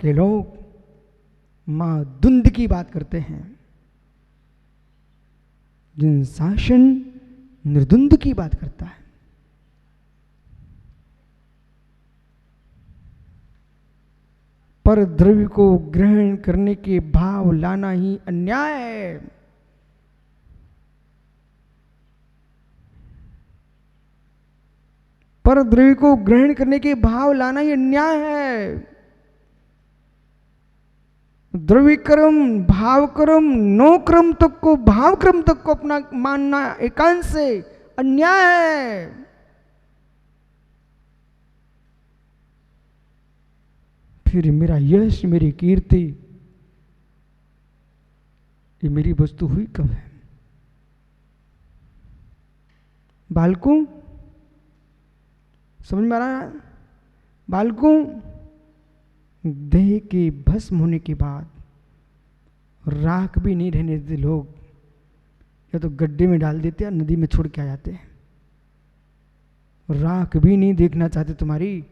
के लोग मां धुंध की बात करते हैं, जिन शासन निर्द्वंद की बात करता है। पर द्रव्य को ग्रहण करने के भाव लाना ही अन्याय है। पर द्रव्य को ग्रहण करने के भाव लाना ही अन्याय है। द्रव्य क्रम, भाव क्रम, नो क्रम तक को, भाव क्रम तक को अपना मानना एकांत से अन्याय है। फिर मेरा यश, मेरी कीर्ति, ये मेरी वस्तु हुई कब है? बालकों, समझ में आ रहा है? बालकों, देह के भस्म होने के बाद राख भी नहीं रहने देते लोग, या तो गड्ढे में डाल देते हैं, नदी में छोड़ के आ जाते हैं। राख भी नहीं देखना चाहते तुम्हारी,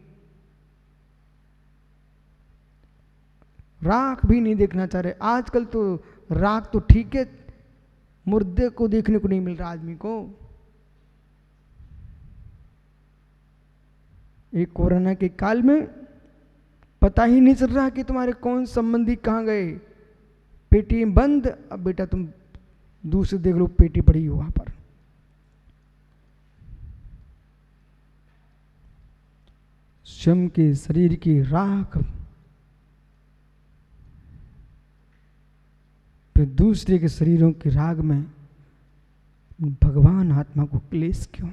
राख भी नहीं देखना चाह रहे। आजकल तो राख तो ठीक है, मुर्दे को देखने को नहीं मिल रहा आदमी को। एक कोरोना के काल में पता ही नहीं चल रहा कि तुम्हारे कौन संबंधी कहां गए। पेटी बंद, अब बेटा तुम दूसरे देख लो, पेटी पड़ी हो वहां पर। स्वयं के शरीर की राख फिर दूसरे के शरीरों के राग में भगवान आत्मा को क्लेश क्यों?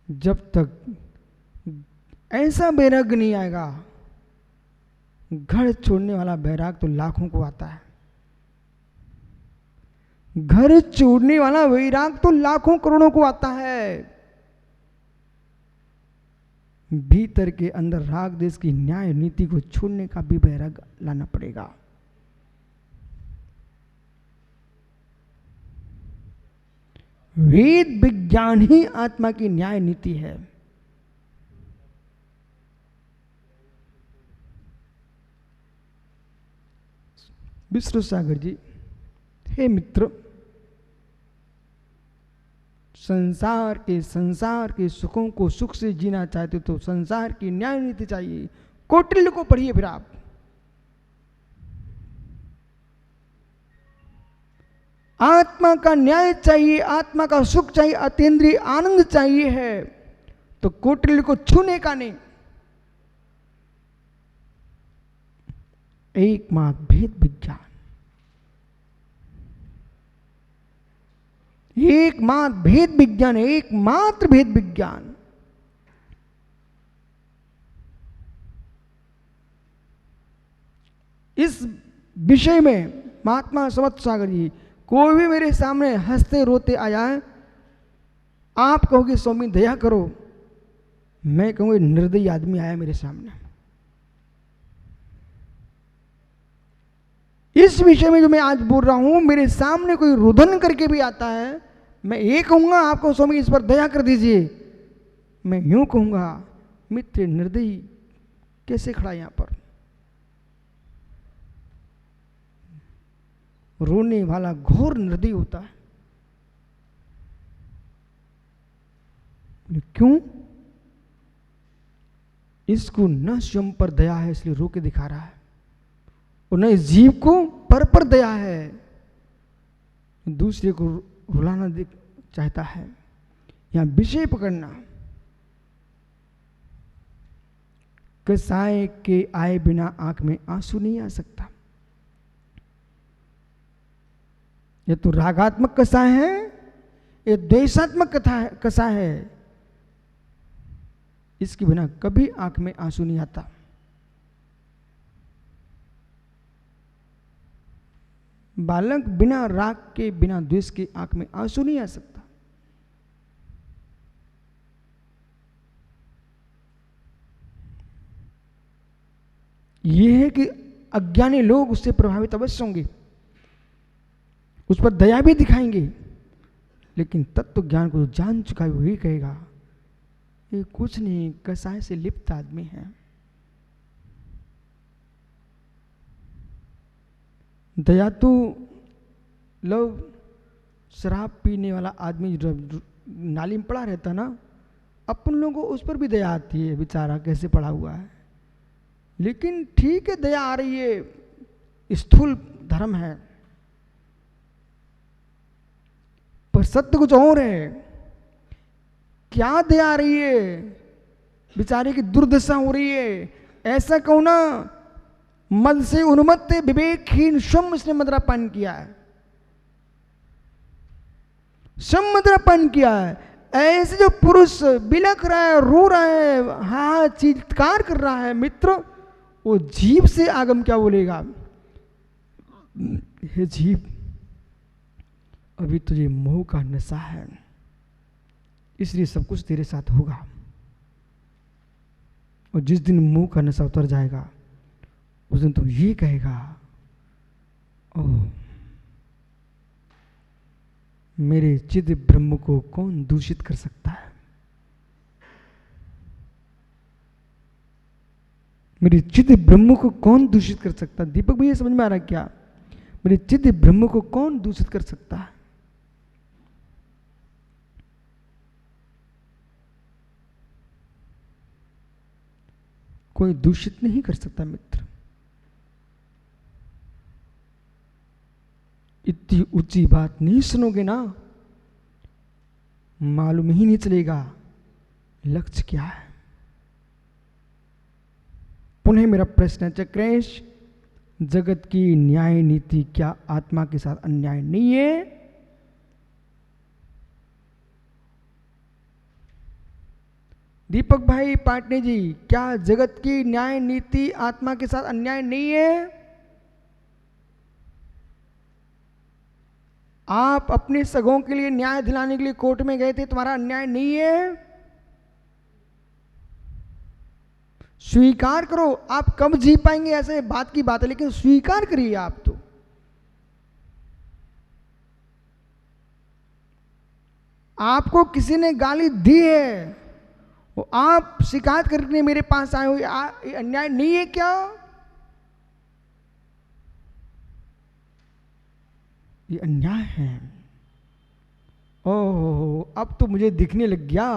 जब तक ऐसा बैराग नहीं आएगा, घर छोड़ने वाला बैराग तो लाखों को आता है। घर छोड़ने वाला वैराग तो लाखों करोड़ों को आता है। भीतर के अंदर राग देश की न्याय नीति को छोड़ने का भी बैराग लाना पड़ेगा। वेद विज्ञान ही आत्मा की न्याय नीति है। विष्णु सागर जी, हे मित्र, संसार के सुखों को सुख से जीना चाहते तो संसार की न्याय नीति चाहिए। कौटिल्य को पढ़िए फिर आप। आत्मा का न्याय चाहिए, आत्मा का सुख चाहिए, अतीन्द्रिय आनंद चाहिए है, तो कौटिल्य को छूने का नहीं। एकमात्र भेद विज्ञान, एकमात्र भेद विज्ञान, एकमात्र भेद विज्ञान। इस विषय में महात्मा समर्थ सागर जी, कोई भी मेरे सामने हंसते रोते आ जाए, आप कहोगे स्वामी दया करो, मैं कहूँगा निर्दयी आदमी आया मेरे सामने। इस विषय में जो मैं आज बोल रहा हूं, मेरे सामने कोई रुदन करके भी आता है, मैं ये कहूंगा आपको स्वामी इस पर दया कर दीजिए। मैं यूं कहूंगा मित्र निर्दयी कैसे खड़ा यहां पर? रोने वाला घोर निर्दयी होता है। क्यों? इसको न स्वयं पर दया है इसलिए रो के दिखा रहा है, और न इस जीव को पर दया है, दूसरे को रुलाना चाहता है। यहां विषय पकड़ना। कसाय के आए बिना आंख में आंसू नहीं आ सकता। ये तो रागात्मक कसाय है, ये द्वेषात्मक कसाय है। इसके बिना कभी आंख में आंसू नहीं आता। बालक बिना राग के, बिना द्वेष के आंख में आंसू नहीं आ सकता। यह है कि अज्ञानी लोग उससे प्रभावित अवश्य होंगे, उस पर दया भी दिखाएंगे, लेकिन तत्व ज्ञान को जान चुका है वही कहेगा ये कुछ नहीं, कसाय से लिप्त आदमी है। दया तो लव शराब पीने वाला आदमी नाली में पड़ा रहता ना, अपन लोगों को उस पर भी दया आती है, बेचारा कैसे पड़ा हुआ है। लेकिन ठीक है दया आ रही है, स्थूल धर्म है, पर सत्य कुछ और है। क्या दया आ रही है, बेचारे की दुर्दशा हो रही है। ऐसा कहो ना, मद से उन्मत्त विवेकहीन स्वयं इसने मदिरापान किया है, स्वयं मदिरापान किया है। ऐसे जो पुरुष बिलख रहा है, रो रहा है, हाँ चित्कार कर रहा है, मित्र वो जीव से आगम क्या बोलेगा, हे जीव अभी तुझे मोह का नशा है, इसलिए सब कुछ तेरे साथ होगा। और जिस दिन मोह का नशा उतर जाएगा उस दिन तुम ये कहेगा, ओह मेरे चिद ब्रह्म को कौन दूषित कर सकता है, मेरे चिद ब्रह्म को कौन दूषित कर सकता है। दीपक भैया समझ में आ रहा है क्या, मेरे चिद ब्रह्म को कौन दूषित कर सकता है। कोई दूषित नहीं कर सकता मित्र। इतनी ऊंची बात नहीं सुनोगे ना, मालूम ही नहीं चलेगा लक्ष्य क्या है। पुनः मेरा प्रश्न है चक्रेश, जगत की न्याय नीति क्या आत्मा के साथ अन्याय नहीं है? दीपक भाई पाटनी जी, क्या जगत की न्याय नीति आत्मा के साथ अन्याय नहीं है? आप अपने सगों के लिए न्याय दिलाने के लिए कोर्ट में गए थे, तुम्हारा अन्याय नहीं है? स्वीकार करो। आप कब जी पाएंगे ऐसे बात की बात है, लेकिन स्वीकार करिए आप तो। आपको किसी ने गाली दी है, वो आप शिकायत करके मेरे पास आए हो, ये अन्याय नहीं है क्या? ये अन्याय है। ओह अब तो मुझे दिखने लग गया,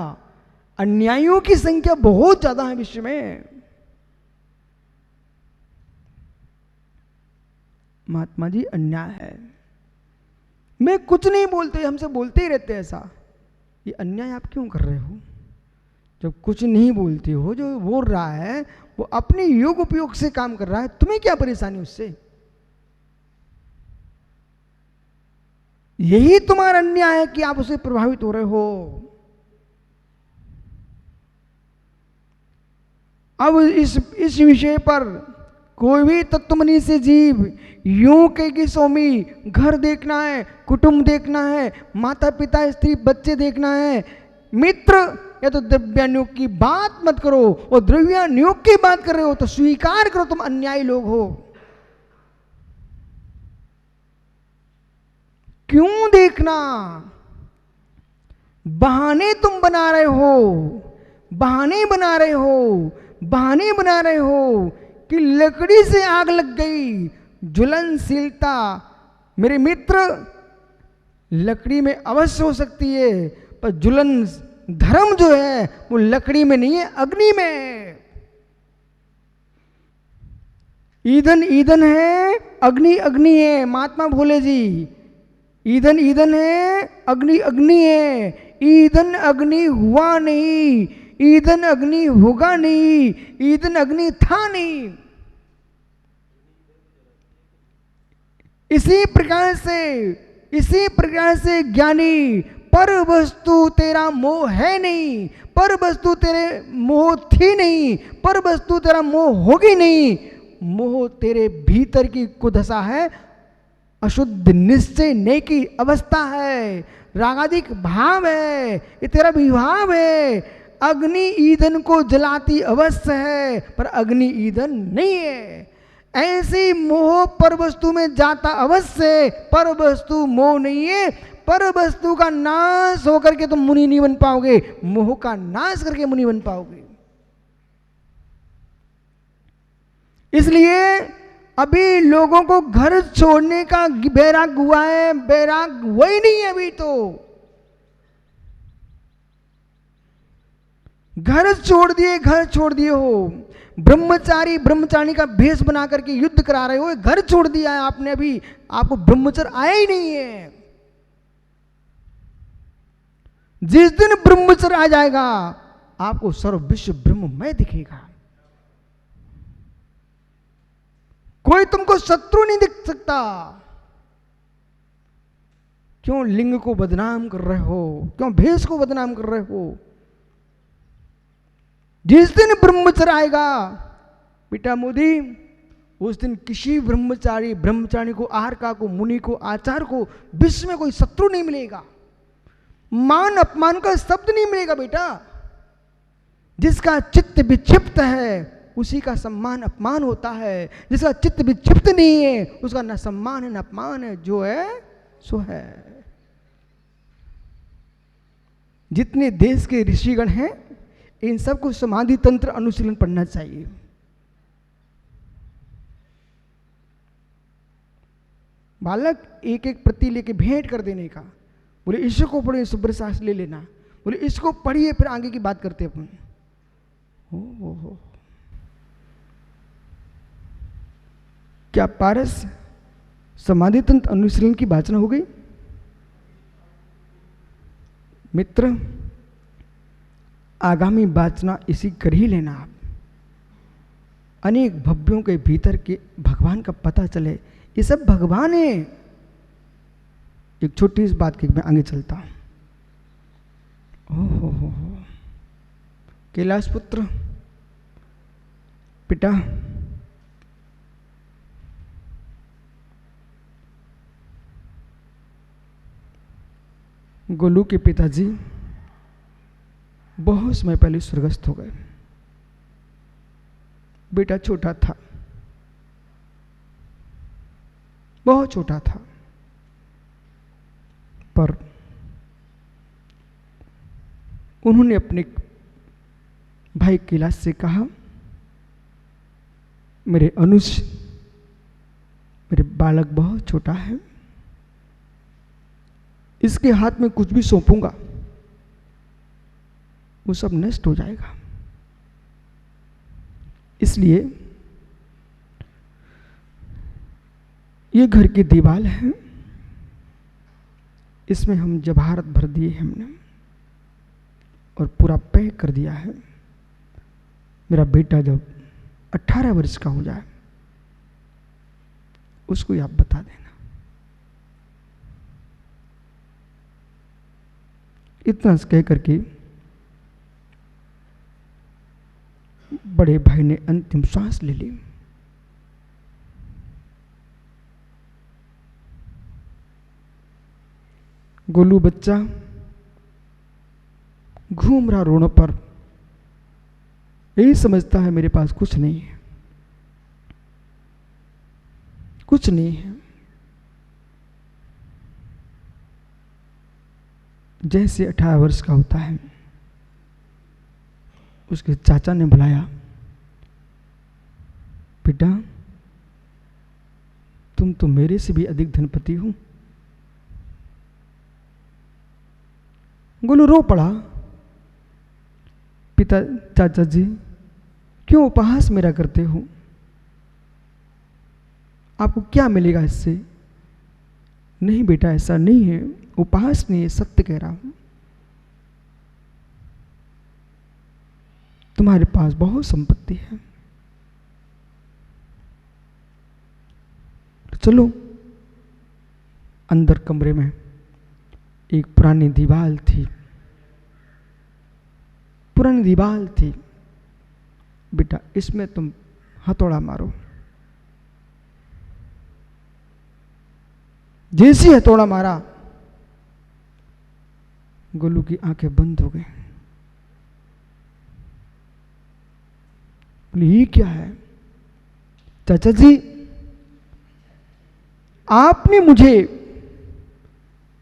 अन्यायियों की संख्या बहुत ज्यादा है विश्व में। महात्मा जी अन्याय है, मैं कुछ नहीं बोलते, हमसे बोलते ही रहते ऐसा, ये अन्याय आप क्यों कर रहे हो? जब कुछ नहीं बोलते हो, जो बोल रहा है वो अपने योग उपयोग से काम कर रहा है, तुम्हें क्या परेशानी उससे? यही तुम्हारा अन्याय है कि आप उससे प्रभावित हो रहे हो। अब इस विषय पर कोई भी तत्वमनी से जीव यूं कहे कि स्वामी घर देखना है, कुटुंब देखना है, माता पिता स्त्री बच्चे देखना है, मित्र या तो द्रव्यानुयोग की बात मत करो, और द्रव्यानुयोग की बात कर रहे हो तो स्वीकार करो तुम अन्यायी लोग हो। क्यों देखना? बहाने तुम बना रहे हो, बहाने बना रहे हो, बहाने बना रहे हो कि लकड़ी से आग लग गई, ज्वलनशीलता। मेरे मित्र लकड़ी में अवश्य हो सकती है, पर ज्वलन धर्म जो है वो लकड़ी में नहीं है, अग्नि में है। ईंधन ईंधन है, अग्नि अग्नि है। महात्मा भोले जी, ईंधन ईंधन है, अग्नि अग्नि है। ईंधन अग्नि हुआ नहीं, ईंधन अग्नि होगा नहीं, ईंधन अग्नि था नहीं। इसी प्रकार से ज्ञानी, पर वस्तु तेरा मोह है नहीं, पर वस्तु तेरे मोह थी नहीं, पर वस्तु तेरा मोह होगी नहीं। मोह तेरे भीतर की कुदशा है, अशुद्ध निश्चय नेकी अवस्था है, रागादिक भाव है, ये तेरा विभाव है। अग्नि ईंधन को जलाती अवश्य है, पर अग्नि ईंधन नहीं है। ऐसी मोह पर वस्तु में जाता अवश्य है, पर वस्तु मोह नहीं है। पर वस्तु का नाश होकर के तुम मुनि नहीं बन पाओगे, मोह का नाश करके मुनि बन पाओगे। इसलिए अभी लोगों को घर छोड़ने का बैराग हुआ है, बैराग हुआ ही नहीं है अभी तो। घर छोड़ दिए हो, ब्रह्मचारी का भेष बना करके युद्ध करा रहे हो, घर छोड़ दिया है आपने, अभी आपको ब्रह्मचर्य आया ही नहीं है। जिस दिन ब्रह्मचर्य आ जाएगा आपको सर्व विश्व ब्रह्ममय दिखेगा, कोई तुमको शत्रु नहीं दिख सकता। क्यों लिंग को बदनाम कर रहे हो, क्यों भेष को बदनाम कर रहे हो? जिस दिन ब्रह्मचर्य आएगा बेटा मोदी, उस दिन किसी ब्रह्मचारी को, आहार को, मुनि को, आचार को विश्व में कोई शत्रु नहीं मिलेगा, मान अपमान का शब्द नहीं मिलेगा बेटा। जिसका चित्त विक्षिप्त है उसी का सम्मान अपमान होता है, जिसका चित्त विक्षिप्त नहीं है उसका न सम्मान है न अपमान है, जो है सो है। जितने देश के ऋषिगण हैं इन सबको समाधि तंत्र अनुशीलन पढ़ना चाहिए। बालक एक एक प्रति लेके भेंट कर देने का, बोले इसको पढ़िए, सुब्रसास ले लेना, बोले इसको पढ़िए, फिर आगे की बात करते अपन। हो क्या पारस समाधि तंत्र अनुशीलन की वाचना हो गई? मित्र, आगामी वाचना इसी कर ही लेना आप। अनेक भव्यों के भीतर के भगवान का पता चले, ये सब भगवान है। एक छोटी सी बात की मैं आगे चलता हूं। हो कैलाश पुत्र पिता, गोलू के पिताजी बहुत समय पहले स्वर्गस्थ हो गए। बेटा छोटा था, बहुत छोटा था, पर उन्होंने अपने भाई कैलाश से कहा, मेरे अनुज, मेरे बालक बहुत छोटा है, इसके हाथ में कुछ भी सौंपूंगा वो सब नष्ट हो जाएगा। इसलिए ये घर की दीवार है, इसमें हम जवाहरात भर दिए हमने और पूरा पैक कर दिया है। मेरा बेटा जब 18 वर्ष का हो जाए उसको आप बता देना। इतना कह करके बड़े भाई ने अंतिम सांस ले ली। गोलू बच्चा घूम रहा रोड पर, यही समझता है मेरे पास कुछ नहीं है, कुछ नहीं है। जैसे 18 वर्ष का होता है, उसके चाचा ने बुलाया, बेटा तुम तो मेरे से भी अधिक धनपति हो। गोलू रो पड़ा, पिता चाचा जी क्यों उपहास मेरा करते हो, आपको क्या मिलेगा इससे? नहीं बेटा ऐसा नहीं है, उपहास नहीं है, सत्य कह रहा हूं। तुम्हारे पास बहुत संपत्ति है, तो चलो। अंदर कमरे में एक पुरानी दीवार थी, बेटा इसमें तुम हथौड़ा मारो। जैसे हथौड़ा मारा, गोलू की आंखें बंद हो गई। बोले ये क्या है? चाचा जी आपने मुझे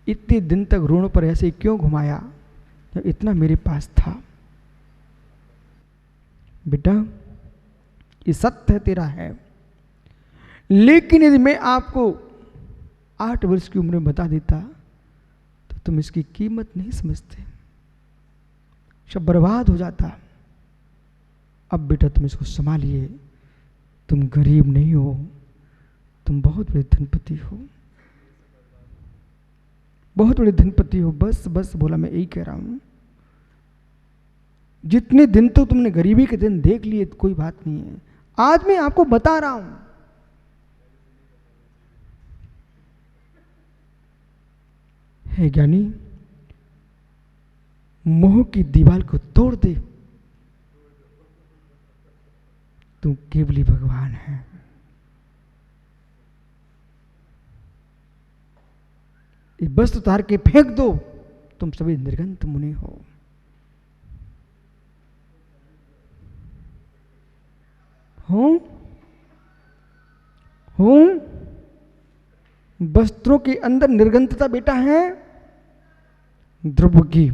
इतने दिन तक ऋण पर ऐसे क्यों घुमाया जब इतना मेरे पास था। बेटा ये सत्य है तेरा है, लेकिन यदि मैं आपको 8 वर्ष की उम्र में बता देता तो तुम इसकी कीमत नहीं समझते, सब बर्बाद हो जाता। अब बेटा तुम इसको संभालिए, तुम गरीब नहीं हो, तुम बहुत बड़े धनपति हो, बहुत बड़े धनपति हो। बस बस बोला, मैं यही कह रहा हूं। जितने दिन तो तुमने गरीबी के दिन देख लिए तो कोई बात नहीं है, आज मैं आपको बता रहा हूं। हे ज्ञानी, मोह की दीवार को तोड़ दे, तू केवली भगवान है। ये वस्त्र उतार के फेंक दो, तुम सभी निर्गंत मुनि हो। हूं वस्त्रों के अंदर निर्गंतता बेटा है द्रव्य की,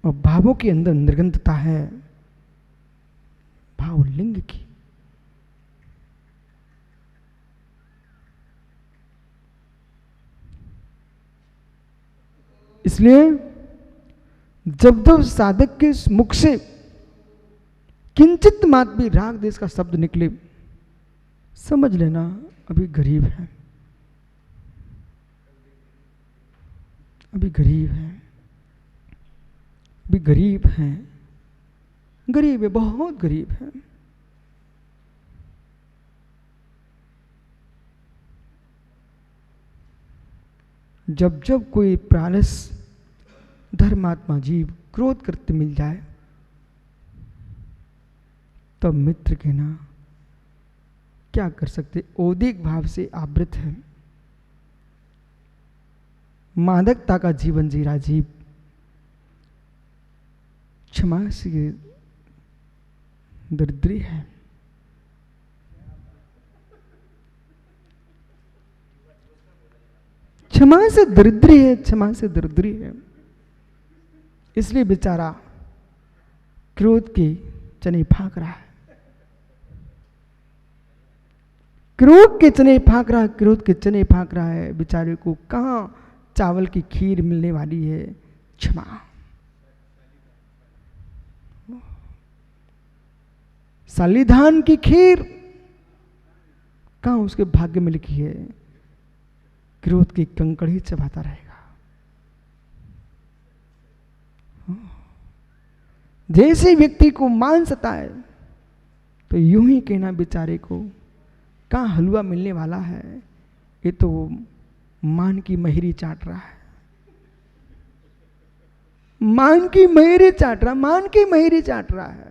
और भावों के अंदर निर्गंतता है भावलिंग की। इसलिए जब जब साधक के मुख से किंचित मात्र भी राग देश का शब्द निकले, समझ लेना अभी गरीब है, अभी गरीब है, अभी गरीब है, गरीब है, बहुत गरीब है। जब जब कोई प्रालस धर्मात्मा जीव क्रोध करते मिल जाए, तब मित्र के ना क्या कर सकते, औदिक भाव से आवृत है, मादकता का जीवन जी रहा जीव, क्षमा से दरिद्री है। क्षमा से दरिद्री है, क्षमा से दरिद्री है। इसलिए बेचारा क्रोध के चने फांक रहा है, क्रोध के चने फांक रहा है, क्रोध के चने फांक रहा है। बेचारे को कहां चावल की खीर मिलने वाली है, क्षमा। सालीधान की खीर कहां उसके भाग्य में लिखी है, क्रोध की कंकड़ ही चबाता रहेगा। जैसे व्यक्ति को मान सताए तो यूं ही कहना बेचारे को कहां हलवा मिलने वाला है, ये तो मान की महिरी चाट रहा है, मान की महिरी चाट रहा, मान की महिरी चाट रहा है।